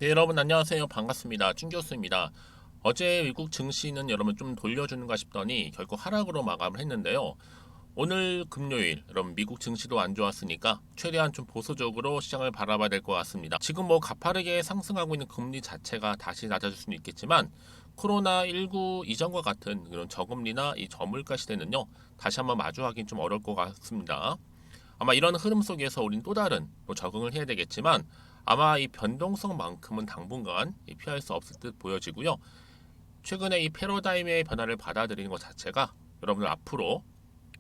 네, 여러분 안녕하세요. 반갑습니다. 준 교수입니다. 어제 미국 증시는 여러분 좀 돌려주는가 싶더니 결국 하락으로 마감을 했는데요. 오늘 금요일 여러분 미국 증시도 안 좋았으니까 최대한 좀 보수적으로 시장을 바라봐야 될 것 같습니다. 지금 뭐 가파르게 상승하고 있는 금리 자체가 다시 낮아질 수는 있겠지만 코로나19 이전과 같은 그런 저금리나 이 저물가 시대는요. 다시 한번 마주하기는 좀 어려울 것 같습니다. 아마 이런 흐름 속에서 우린 또 다른 또 적응을 해야 되겠지만 아마 이 변동성만큼은 당분간 피할 수 없을 듯 보여지고요. 최근에 이 패러다임의 변화를 받아들이는 것 자체가 여러분들 앞으로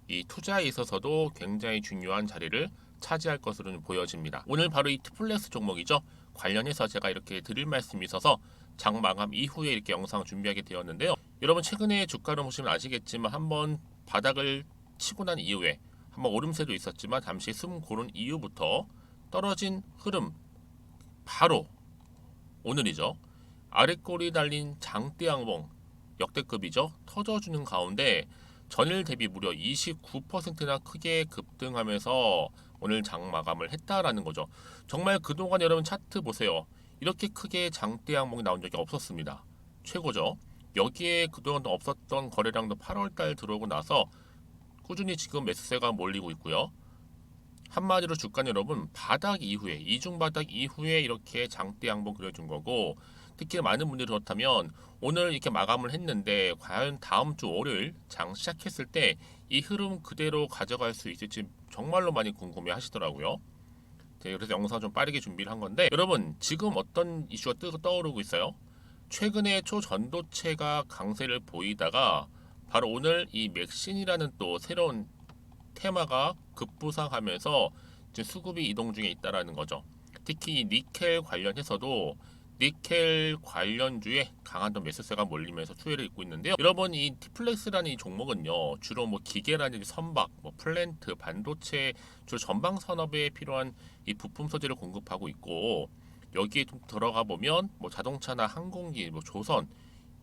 이 투자에 있어서도 굉장히 중요한 자리를 차지할 것으로 보여집니다. 오늘 바로 이 티플렉스 종목이죠. 관련해서 제가 이렇게 드릴 말씀이 있어서 장 마감 이후에 이렇게 영상을 준비하게 되었는데요. 여러분 최근에 주가를 보시면 아시겠지만 한번 바닥을 치고 난 이후에 한번 오름세도 있었지만 잠시 숨 고른 이후부터 떨어진 흐름 바로 오늘이죠. 아랫골이 달린 장대 양봉 역대급이죠. 터져주는 가운데 전일 대비 무려 29%나 크게 급등하면서 오늘 장 마감을 했다라는 거죠. 정말 그동안 여러분 차트 보세요. 이렇게 크게 장대 양봉이 나온 적이 없었습니다. 최고죠. 여기에 그동안 없었던 거래량도 8월달 들어오고 나서 꾸준히 지금 매수세가 몰리고 있고요. 한마디로 주가는 여러분 바닥 이후에 이중 바닥 이후에 이렇게 장대 양봉 그려준 거고 특히 많은 분들이 그렇다면 오늘 이렇게 마감을 했는데 과연 다음 주 월요일 장 시작했을 때 이 흐름 그대로 가져갈 수 있을지 정말로 많이 궁금해 하시더라고요. 네, 그래서 영상 좀 빠르게 준비를 한 건데 여러분 지금 어떤 이슈가 떠오르고 있어요? 최근에 초전도체가 강세를 보이다가 바로 오늘 이 맥신이라는 또 새로운 테마가 급부상하면서 이제 수급이 이동 중에 있다라는 거죠. 특히 이 니켈 관련해서도 니켈 관련주에 강한 또 매수세가 몰리면서 수혜를 입고 있는데요. 여러분 이 티플렉스라는 이 종목은요 주로 뭐 기계라든지 선박, 뭐 플랜트, 반도체 주 전방 산업에 필요한 이 부품 소재를 공급하고 있고 여기에 좀 들어가 보면 뭐 자동차나 항공기, 뭐 조선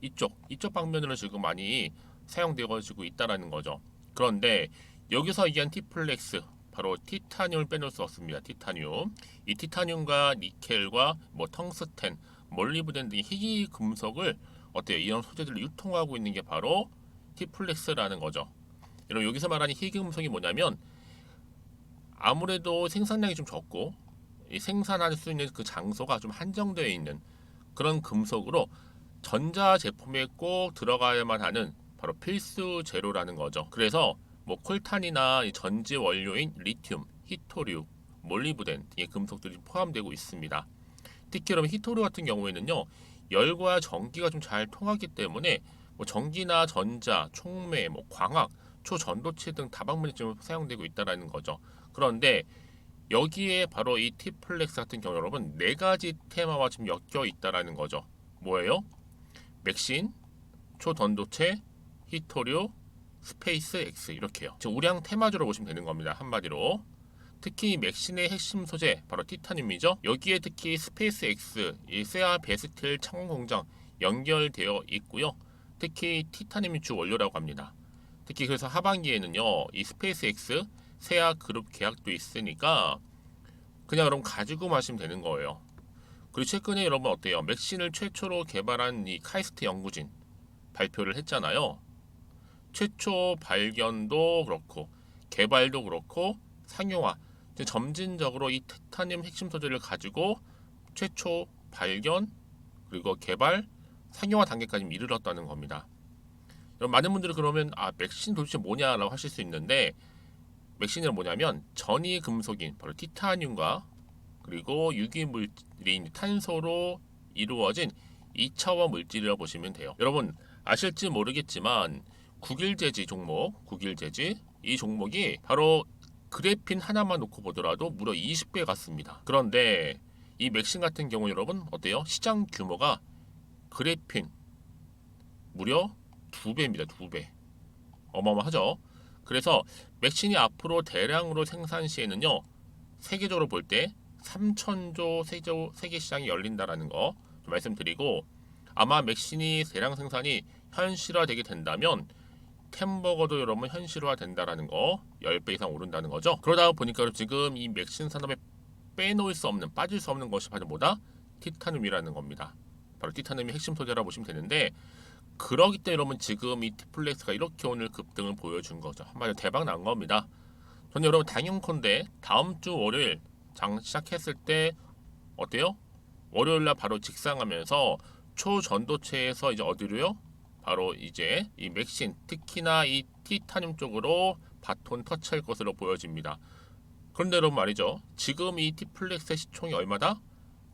이쪽 방면으로 지금 많이 사용되어지고 있다라는 거죠. 그런데 여기서 얘기한 티플렉스 바로 티타늄을 빼놓을 수 없습니다. 티타늄. 이 티타늄과 니켈과 뭐 텅스텐, 몰리브덴 등 희귀 금속을 어때요? 이런 소재들을 유통하고 있는 게 바로 티플렉스라는 거죠. 여러분 여기서 말하는 희귀 금속이 뭐냐면 아무래도 생산량이 좀 적고 이 생산할 수 있는 그 장소가 좀 한정되어 있는 그런 금속으로 전자 제품에 꼭 들어가야만 하는 바로 필수 재료라는 거죠. 그래서 뭐 콜탄이나 전지 원료인 리튬, 히토류, 몰리브덴 등의 금속들이 포함되고 있습니다. 특히 그럼 히토류 같은 경우에는요 열과 전기가 좀 잘 통하기 때문에 뭐 전기나 전자, 촉매, 뭐 광학, 초전도체 등 다방면에 좀 사용되고 있다라는 거죠. 그런데 여기에 바로 이 티플렉스 같은 경우 여러분 네 가지 테마와 좀 엮여 있다라는 거죠. 뭐예요? 맥신, 초전도체, 히토류, 스페이스 X 이렇게요. 지금 우량 테마주로 보시면 되는 겁니다. 한마디로. 특히 맥신의 핵심 소재 바로 티타늄이죠. 여기에 특히 스페이스 X, 이 세아 베스틸 창원 공장 연결되어 있고요. 특히 티타늄이 주 원료라고 합니다. 특히 그래서 하반기에는요, 이 스페이스 X 세아 그룹 계약도 있으니까 그냥 여러분 가지고 마시면 되는 거예요. 그리고 최근에 여러분 어때요? 맥신을 최초로 개발한 이 카이스트 연구진 발표를 했잖아요. 최초 발견도 그렇고 개발도 그렇고 상용화 점진적으로 이 티타늄 핵심 소재를 가지고 최초 발견 그리고 개발 상용화 단계까지 이르렀다는 겁니다. 많은 분들이 그러면 맥신 도대체 뭐냐라고 하실 수 있는데 맥신은 뭐냐면 전이 금속인 바로 티타늄과 그리고 유기물질인 탄소로 이루어진 2차원 물질이라고 보시면 돼요. 여러분 아실지 모르겠지만 국일재지 종목, 국일재지 이 종목이 바로 그래핀 하나만 놓고 보더라도 무려 20배 같습니다. 그런데 이 맥신 같은 경우 여러분 어때요? 시장 규모가 그래핀 무려 2배입니다. 2배. 어마어마하죠? 그래서 맥신이 앞으로 대량으로 생산 시에는요. 세계적으로 볼 때 3천조 세계 시장이 열린다라는 거 말씀드리고 아마 맥신이 대량 생산이 현실화되게 된다면 햄버거도 여러분 현실화 된다라는 거 10배 이상 오른다는 거죠. 그러다 보니까 지금 이 맥신 산업에 빼놓을 수 없는 빠질 수 없는 것이 바로 뭐다? 티타늄이라는 겁니다. 바로 티타늄이 핵심 소재라고 보시면 되는데, 그러기 때문에 여러분 지금 이 티플렉스가 이렇게 오늘 급등을 보여준 거죠. 한마디로 대박 난 겁니다. 저는 여러분 당연컨대 다음 주 월요일 장 시작했을 때 어때요? 월요일날 바로 직상하면서 초전도체에서 이제 어디로요? 바로 이제 이 맥신, 특히나 이 티타늄 쪽으로 바톤 터치할 것으로 보여집니다. 그런데 여러분 말이죠. 지금 이 티플렉스의 시총이 얼마다?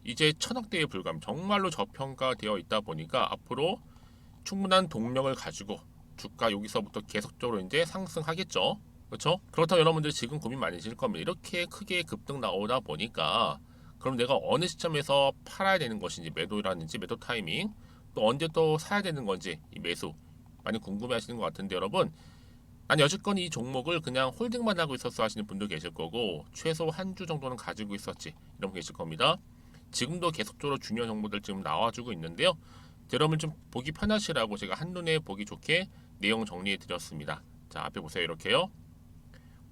이제 1000억대에 불과합니다. 정말로 저평가되어 있다 보니까 앞으로 충분한 동력을 가지고 주가 여기서부터 계속적으로 이제 상승하겠죠. 그렇죠? 그렇다고 여러분들 지금 고민 많으실 겁니다. 이렇게 크게 급등 나오다 보니까 그럼 내가 어느 시점에서 팔아야 되는 것인지, 매도라든지 매도 타이밍, 또 언제 또 사야 되는 건지 이 매수 많이 궁금해 하시는 것 같은데, 여러분 난 여지껏 이 종목을 그냥 홀딩만 하고 있었어 하시는 분도 계실 거고, 최소 한 주 정도는 가지고 있었지 이런 분 계실 겁니다. 지금도 계속적으로 중요한 정보들 지금 나와주고 있는데요. 여러분 좀 보기 편하시라고 제가 한눈에 보기 좋게 내용 정리해 드렸습니다. 자, 앞에 보세요. 이렇게요.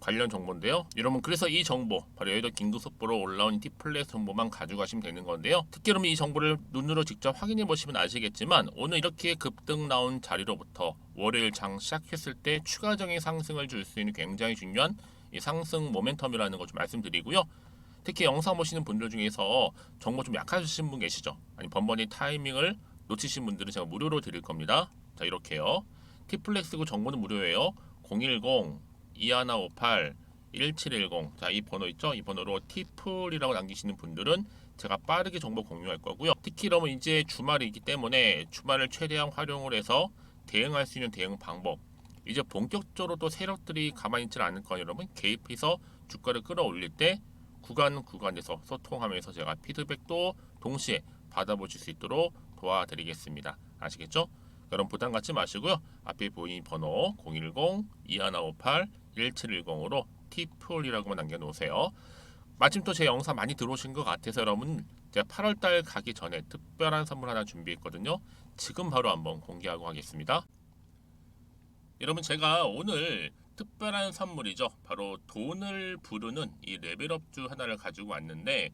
관련 정보인데요. 여러분 그래서 이 정보, 바로 여의도 긴급속보로 올라온 티플렉스 정보만 가져가시면 되는 건데요. 특히 여러분 이 정보를 눈으로 직접 확인해 보시면 아시겠지만, 오늘 이렇게 급등 나온 자리로부터 월요일 장 시작했을 때 추가적인 상승을 줄 수 있는 굉장히 중요한 이 상승 모멘텀이라는 거 좀 말씀드리고요. 특히 영상 보시는 분들 중에서 정보 좀 약하신 분 계시죠? 아니 번번이 타이밍을 놓치신 분들은 제가 무료로 드릴 겁니다. 자, 이렇게요. 티플렉스고 정보는 무료예요. 010-2158-1710. 자, 이 번호 있죠? 이 번호로 티플이라고 남기시는 분들은 제가 빠르게 정보 공유할 거고요. 특히 여러분 이제 주말이기 때문에 주말을 최대한 활용을 해서 대응할 수 있는 대응 방법. 이제 본격적으로 또 세력들이 가만히 있지 않을 거예요. 여러분 개입해서 주가를 끌어올릴 때 구간에서 소통하면서 제가 피드백도 동시에 받아보실 수 있도록 도와드리겠습니다. 아시겠죠? 여러분 부담 갖지 마시고요. 앞에 보이는 번호 010-2158-1710으로 티풀이라고만 남겨놓으세요. 마침 또 제 영상 많이 들어오신 것 같아서 여러분 제가 8월달 가기 전에 특별한 선물 하나 준비했거든요. 지금 바로 한번 공개하고 가겠습니다. 여러분 제가 오늘 특별한 선물이죠. 바로 돈을 부르는 이 레벨업주 하나를 가지고 왔는데,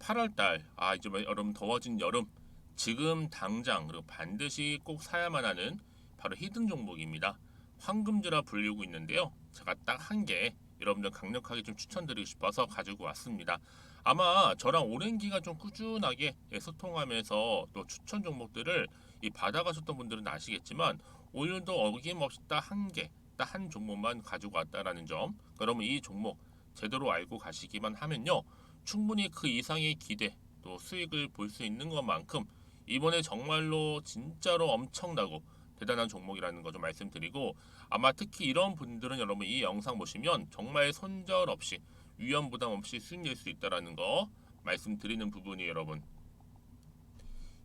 8월달 이제 여러분 더워진 여름, 지금 당장 그리고 반드시 꼭 사야만 하는 바로 히든 종목입니다. 황금주라 불리고 있는데요. 제가 딱 한 개 여러분들 강력하게 좀 추천드리고 싶어서 가지고 왔습니다. 아마 저랑 오랜 기간 좀 꾸준하게 소통하면서 또 추천 종목들을 받아가셨던 분들은 아시겠지만, 오늘도 어김없이 딱 한 개, 딱 한 종목만 가지고 왔다라는 점. 그러면 이 종목 제대로 알고 가시기만 하면요, 충분히 그 이상의 기대 또 수익을 볼 수 있는 것만큼 이번에 정말로 진짜로 엄청나고 대단한 종목이라는 거 좀 말씀드리고, 아마 특히 이런 분들은 여러분 이 영상 보시면 정말 손절 없이 위험 부담 없이 수익 낼 수 있다라는 거 말씀드리는 부분이에요. 여러분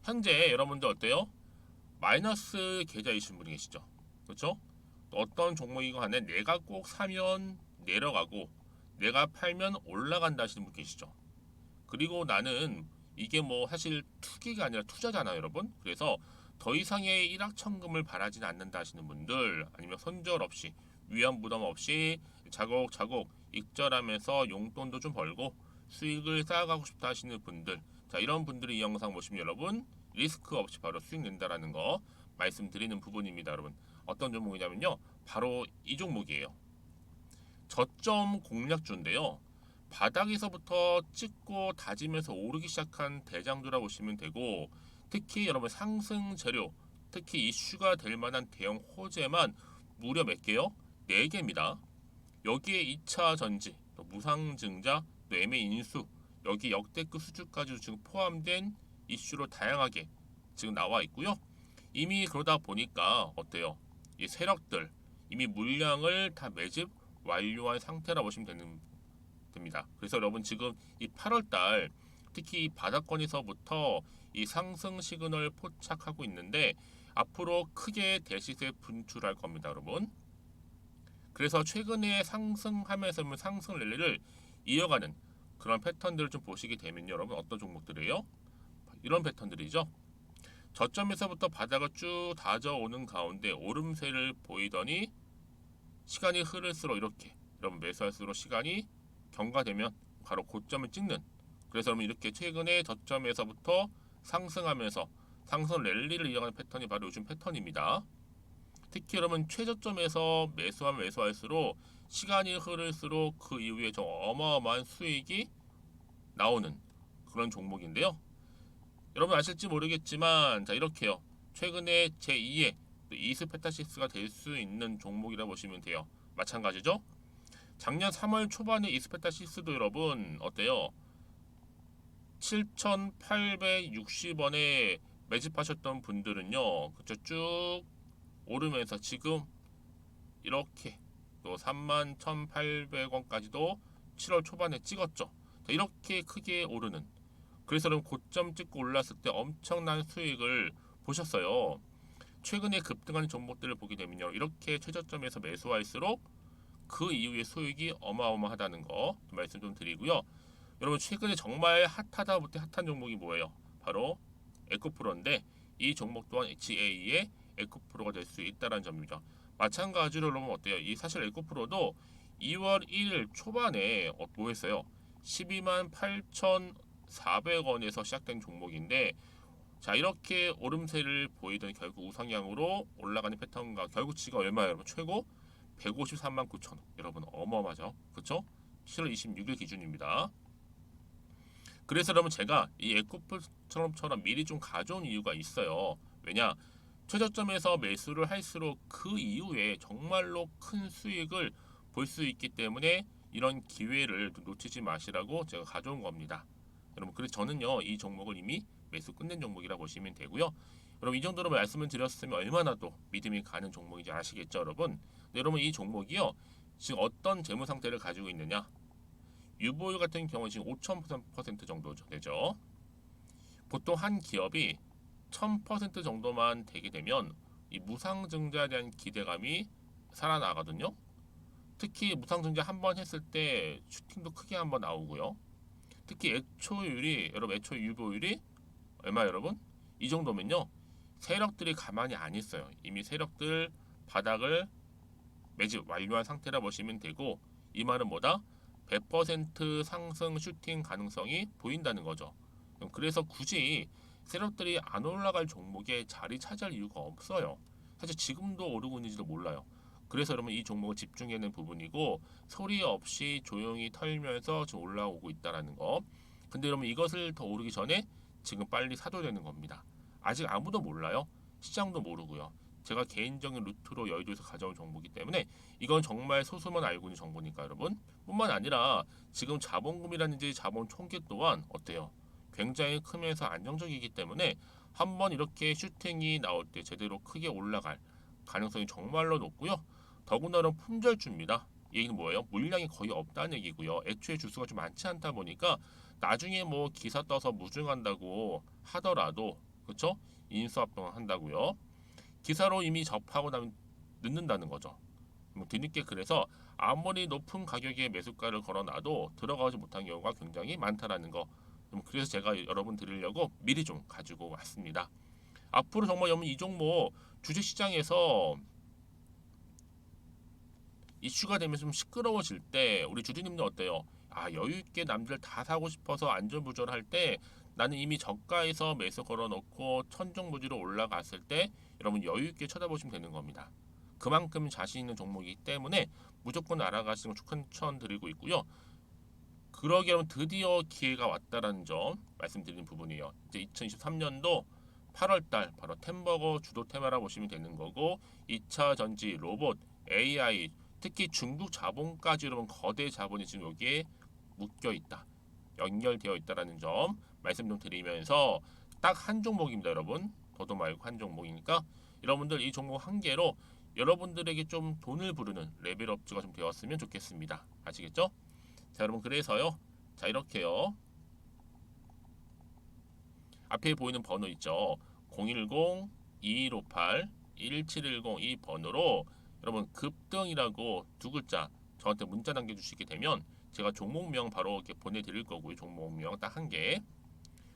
현재 여러분들 어때요? 마이너스 계좌이신 분이 계시죠? 그렇죠? 어떤 종목이건 간에 내가 꼭 사면 내려가고 내가 팔면 올라간다 하시는 분 계시죠? 그리고 나는 이게 뭐 사실 투기가 아니라 투자잖아요, 여러분. 그래서 더 이상의 일확천금을 바라진 않는다 하시는 분들, 아니면 손절 없이 위험 부담 없이 자곡자곡 익절하면서 용돈도 좀 벌고 수익을 쌓아가고 싶다 하시는 분들, 자 이런 분들이 이 영상 보시면 여러분 리스크 없이 바로 수익 낸다라는 거 말씀드리는 부분입니다. 여러분 어떤 종목이냐면요, 바로 이 종목이에요. 저점 공략주인데요, 바닥에서부터 찍고 다지면서 오르기 시작한 대장주라 보시면 되고, 특히 여러분 상승 재료, 특히 이슈가 될 만한 대형 호재만 무려 몇 개요? 4개입니다. 여기에 2차 전지, 또 무상증자, 또 매매 인수, 여기 역대급 수주까지 지금 포함된 이슈로 다양하게 지금 나와 있고요. 이미 그러다 보니까 어때요? 이 세력들 이미 물량을 다 매집 완료한 상태라 보시면 됩니다. 그래서 여러분 지금 이 8월달 특히 이 바닥권에서부터 이 상승 시그널 포착하고 있는데, 앞으로 크게 대시세 분출할 겁니다, 여러분. 그래서 최근에 상승하면서 상승 랠리를 이어가는 그런 패턴들을 좀 보시게 되면 여러분 어떤 종목들이에요? 이런 패턴들이죠. 저점에서부터 바닥을 쭉 다져오는 가운데 오름세를 보이더니 시간이 흐를수록 이렇게 여러분 매수할수록 시간이 경과되면 바로 고점을 찍는 그래서 여러분 이렇게 최근에 저점에서부터 상승하면서 상승 랠리를 이어가는 패턴이 바로 요즘 패턴입니다. 특히 여러분 최저점에서 매수하면 매수할수록 시간이 흐를수록 그 이후에 좀 어마어마한 수익이 나오는 그런 종목인데요. 여러분 아실지 모르겠지만 자 이렇게요. 최근에 제2의 이스페타시스가 될 수 있는 종목이라 보시면 돼요. 마찬가지죠. 작년 3월 초반에 이스페타시스도 여러분 어때요? 7,860원에 매집하셨던 분들은요. 그쵸 쭉 오르면서 지금 이렇게 또 31,800원까지도 7월 초반에 찍었죠. 자, 이렇게 크게 오르는 그래서 여러분 고점 찍고 올랐을 때 엄청난 수익을 보셨어요. 최근에 급등하는 종목들을 보게 되면요. 이렇게 최저점에서 매수할수록 그 이후에 수익이 어마어마하다는 거 말씀 좀 드리고요. 여러분 최근에 정말 핫하다 못해 핫한 종목이 뭐예요? 바로 에코프로인데 이 종목 또한 HA의 에코프로가 될 수 있다는 점이죠. 마찬가지로 여러분 어때요? 이 사실 에코프로도 2월 1일 초반에 뭐 했어요? 12만 8,400원에서 시작된 종목인데 자 이렇게 오름세를 보이던 결국 우상향으로 올라가는 패턴과 결국 지금 얼마예요 여러분? 최고 153만 9천원 여러분 어마어마하죠 그쵸? 7월 26일 기준입니다. 그래서 여러분 제가 이 에코프처럼 미리 좀 가져온 이유가 있어요. 왜냐 최저점에서 매수를 할수록 그 이후에 정말로 큰 수익을 볼 수 있기 때문에 이런 기회를 놓치지 마시라고 제가 가져온 겁니다. 여러분 그래서 저는요 이 종목을 이미 매수 끝낸 종목이라 보시면 되고요. 여러분 이 정도로 말씀을 드렸으면 얼마나 또 믿음이 가는 종목인지 아시겠죠 여러분. 네, 여러분 이 종목이요 지금 어떤 재무 상태를 가지고 있느냐 유보율 같은 경우는 지금 5,000% 정도 되죠. 보통 한 기업이 1,000% 정도만 되게 되면 이 무상증자에 대한 기대감이 살아나거든요. 특히 무상증자 한 번 했을 때 슈팅도 크게 한번 나오고요. 특히 애초율이 여러분 애초 유보율이 얼마 여러분? 이 정도면요. 세력들이 가만히 안 있어요. 이미 세력들 바닥을 매집 완료한 상태라 보시면 되고 이 말은 뭐다? 100% 상승 슈팅 가능성이 보인다는 거죠. 그래서 굳이 세력들이 안 올라갈 종목에 자리 차지할 이유가 없어요. 사실 지금도 오르고 있는지도 몰라요. 그래서 여러분 이 종목을 집중하는 부분이고 소리 없이 조용히 털면서 지금 올라오고 있다라는 거. 근데 여러분 이것을 더 오르기 전에 지금 빨리 사도 되는 겁니다. 아직 아무도 몰라요. 시장도 모르고요. 제가 개인적인 루트로 여의도에서 가져온 정보이기 때문에 이건 정말 소수만 알고 있는 정보니까 여러분 뿐만 아니라 지금 자본금이라든지 자본 총계 또한 어때요? 굉장히 크면서 안정적이기 때문에 한번 이렇게 슈팅이 나올 때 제대로 크게 올라갈 가능성이 정말로 높고요. 더군다나 품절주입니다. 이 얘기는 뭐예요? 물량이 거의 없다는 얘기고요. 애초에 주수가 좀 많지 않다 보니까 나중에 뭐 기사 떠서 무증한다고 하더라도 그렇죠? 인수합병 한다고요. 기사로 이미 접하고 나면 늦는다는 거죠. 뭐 뒤늦게 그래서 아무리 높은 가격에 매수가를 걸어놔도 들어가지 못한 경우가 굉장히 많다라는 거. 그래서 제가 여러분 드리려고 미리 좀 가지고 왔습니다. 앞으로 정말 여러분 이 종목 주식시장에서 이슈가 되면서 좀 시끄러워질 때 우리 주주님들 어때요? 아 여유 있게 남들 다 사고 싶어서 안전부절할 때 나는 이미 저가에서 매수 걸어놓고 천정부지로 올라갔을 때 여러분 여유 있게 쳐다보시면 되는 겁니다. 그만큼 자신 있는 종목이기 때문에 무조건 알아가시는 걸 추천드리고 있고요. 그러기 여러분 드디어 기회가 왔다라는 점 말씀드리는 부분이에요. 이제 2023년도 8월달 바로 템버거 주도 테마라 보시면 되는 거고 2차 전지, 로봇, AI 특히 중국 자본까지 여러분 거대 자본이 지금 여기에 묶여 있다. 연결되어 있다라는 점 말씀 좀 드리면서 딱 한 종목입니다, 여러분. 더도 말고 한 종목이니까 여러분들 이 종목 한 개로 여러분들에게 좀 돈을 부르는 레벨업주가 좀 되었으면 좋겠습니다. 아시겠죠? 자, 여러분 그래서요. 자, 이렇게요. 앞에 보이는 번호 있죠. 010-2158-1710 이 번호로 여러분 급등이라고 두 글자 저한테 문자 남겨주시게 되면 제가 종목명 바로 이렇게 보내드릴 거고요. 종목명 딱 한 개.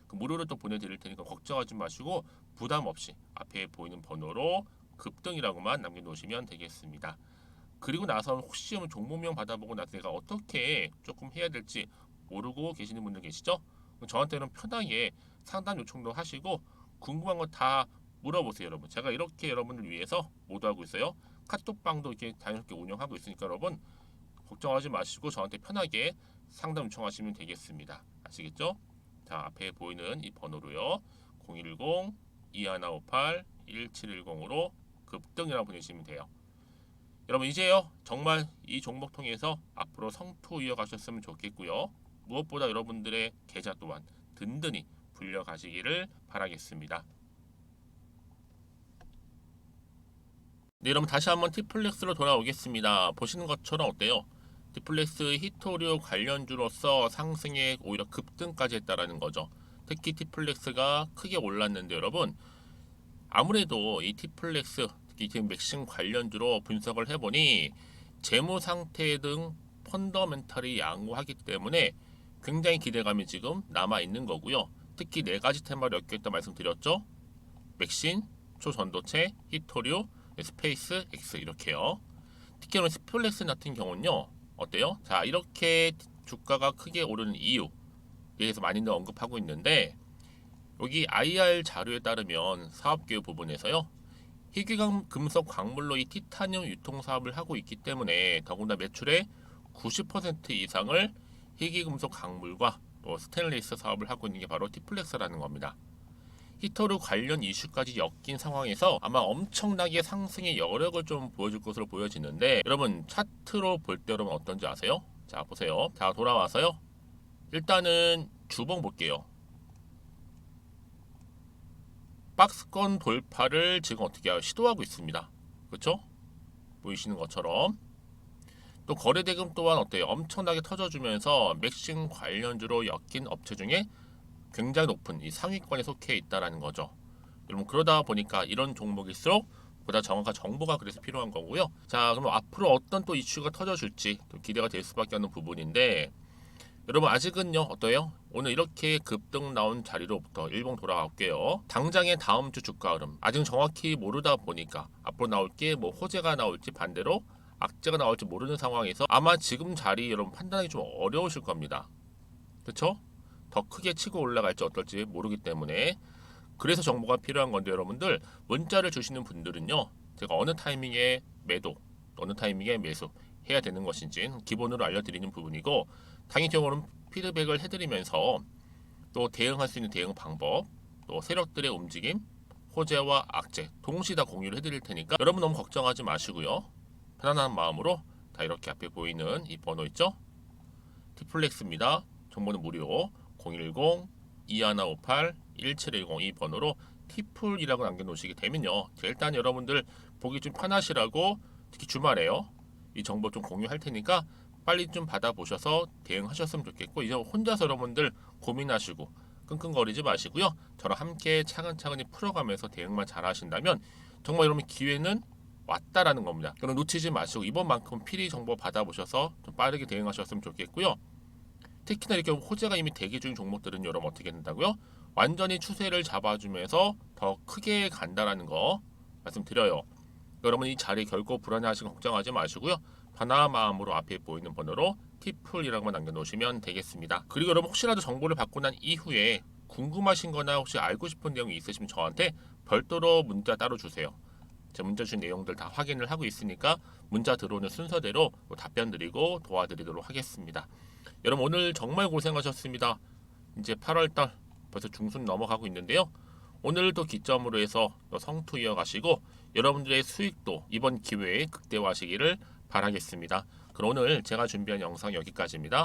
그 무료로 또 보내드릴 테니까 걱정하지 마시고 부담 없이 앞에 보이는 번호로 급등이라고만 남겨놓으시면 되겠습니다. 그리고 나서 혹시 종목명 받아보고 나서 내가 어떻게 조금 해야 될지 모르고 계시는 분들 계시죠? 저한테는 편하게 상담 요청도 하시고 궁금한 거 다 물어보세요, 여러분. 제가 이렇게 여러분을 위해서 모두하고 있어요. 카톡방도 이렇게 자연스럽게 운영하고 있으니까 여러분 걱정하지 마시고 저한테 편하게 상담 요청하시면 되겠습니다. 아시겠죠? 자, 앞에 보이는 이 번호로요. 010-2158-1710으로 급등이라고 보내시면 돼요. 여러분 이제요 정말 이 종목 통해서 앞으로 성투 이어가셨으면 좋겠고요. 무엇보다 여러분들의 계좌 또한 든든히 불려가시기를 바라겠습니다. 네, 여러분 다시 한번 티플렉스로 돌아오겠습니다. 보시는 것처럼 어때요? 티플렉스 히토류 관련주로서 상승에 오히려 급등까지 했다라는 거죠. 특히 티플렉스가 크게 올랐는데 여러분 아무래도 이 티플렉스 특히 지금 맥심 관련주로 분석을 해보니 재무 상태 등 펀더멘탈이 양호하기 때문에 굉장히 기대감이 지금 남아 있는 거고요. 특히 네 가지 테마를 엮였다 말씀드렸죠. 맥신, 초전도체, 히토류, 스페이스 X 이렇게요. 특히 오늘 스플렉스 같은 경우는요. 어때요? 자, 이렇게 주가가 크게 오르는 이유에 대해서 많이들 언급하고 있는데 여기 IR 자료에 따르면 사업계획 부분에서요. 희귀금속 광물로 이 티타늄 유통 사업을 하고 있기 때문에 더군다나 매출의 90% 이상을 희귀금속 광물과 또 스테인리스 사업을 하고 있는 게 바로 티플렉스라는 겁니다. 히토류 관련 이슈까지 엮인 상황에서 아마 엄청나게 상승의 여력을 좀 보여줄 것으로 보여지는데 여러분 차트로 볼 때 여러분 어떤지 아세요? 자 보세요. 자 돌아와서요. 일단은 주봉 볼게요. 박스권 돌파를 지금 어떻게 시도하고 있습니다. 그렇죠? 보이시는 것처럼 또 거래대금 또한 어때요? 엄청나게 터져주면서 맥심 관련주로 엮인 업체 중에 굉장히 높은 이 상위권에 속해 있다라는 거죠. 여러분 그러다 보니까 이런 종목일수록 보다 정확한 정보가 그래서 필요한 거고요. 자 그럼 앞으로 어떤 또 이슈가 터져줄지 또 기대가 될 수밖에 없는 부분인데 여러분 아직은요 어때요? 오늘 이렇게 급등 나온 자리로부터 일봉 돌아갈게요. 당장의 다음 주 주가 흐름 아직 정확히 모르다 보니까 앞으로 나올 게 뭐 호재가 나올지 반대로 악재가 나올지 모르는 상황에서 아마 지금 자리 여러분 판단하기 좀 어려우실 겁니다. 그렇죠? 더 크게 치고 올라갈지 어떨지 모르기 때문에 그래서 정보가 필요한 건데 여러분들 문자를 주시는 분들은요 제가 어느 타이밍에 매도 어느 타이밍에 매수 해야 되는 것인지 기본으로 알려드리는 부분이고 당일적으로는 피드백을 해드리면서 또 대응할 수 있는 대응 방법 또 세력들의 움직임 호재와 악재 동시에 다 공유를 해드릴 테니까 여러분 너무 걱정하지 마시고요 편안한 마음으로 다 이렇게 앞에 보이는 이 번호 있죠 티플렉스입니다 정보는 무료 010-2158-1710 이 번호로 티플이라고 남겨놓으시게 되면요 일단 여러분들 보기 좀 편하시라고 특히 주말에요 이 정보 좀 공유할 테니까 빨리 좀 받아보셔서 대응하셨으면 좋겠고 이제 혼자서 여러분들 고민하시고 끙끙거리지 마시고요 저랑 함께 차근차근히 풀어가면서 대응만 잘 하신다면 정말 여러분 기회는 왔다라는 겁니다. 그럼 놓치지 마시고 이번만큼 필히 정보 받아보셔서 좀 빠르게 대응하셨으면 좋겠고요. 특히나 이렇게 호재가 이미 대기 중인 종목들은 여러분 어떻게 된다고요? 완전히 추세를 잡아주면서 더 크게 간다라는 거 말씀드려요. 여러분 이 자리 결코 불안해하시고 걱정하지 마시고요. 편안한 마음으로 앞에 보이는 번호로 티플이라고만 남겨놓으시면 되겠습니다. 그리고 여러분 혹시라도 정보를 받고 난 이후에 궁금하신 거나 혹시 알고 싶은 내용이 있으시면 저한테 별도로 문자 따로 주세요. 제 문자 주신 내용들 다 확인을 하고 있으니까 문자 들어오는 순서대로 답변 드리고 도와드리도록 하겠습니다. 여러분 오늘 정말 고생하셨습니다. 이제 8월달 벌써 중순 넘어가고 있는데요. 오늘도 기점으로 해서 성투 이어가시고 여러분들의 수익도 이번 기회에 극대화하시기를 바라겠습니다. 그럼 오늘 제가 준비한 영상 여기까지입니다.